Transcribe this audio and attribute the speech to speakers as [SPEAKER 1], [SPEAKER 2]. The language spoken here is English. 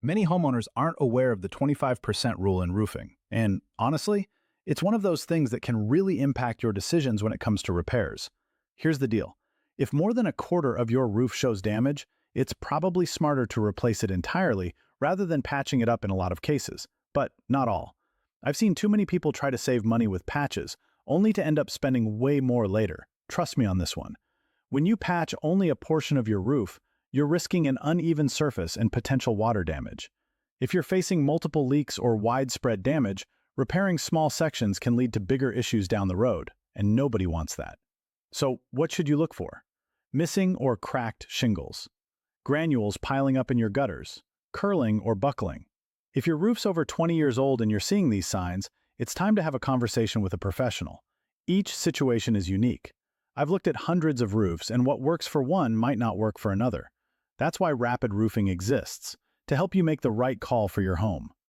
[SPEAKER 1] Many homeowners aren't aware of the 25% rule in roofing, and honestly, it's one of those things that can really impact your decisions when it comes to repairs. Here's the deal. If more than a quarter of your roof shows damage, it's probably smarter to replace it entirely rather than patching it up in a lot of cases, but not all. I've seen too many people try to save money with patches, only to end up spending way more later. Trust me on this one. When you patch only a portion of your roof, you're risking an uneven surface and potential water damage. If you're facing multiple leaks or widespread damage, repairing small sections can lead to bigger issues down the road, and nobody wants that. So, what should you look for? Missing or cracked shingles, granules piling up in your gutters, curling or buckling. If your roof's over 20 years old and you're seeing these signs, it's time to have a conversation with a professional. Each situation is unique. I've looked at hundreds of roofs, and what works for one might not work for another. That's why Rapid Roofing exists, to help you make the right call for your home.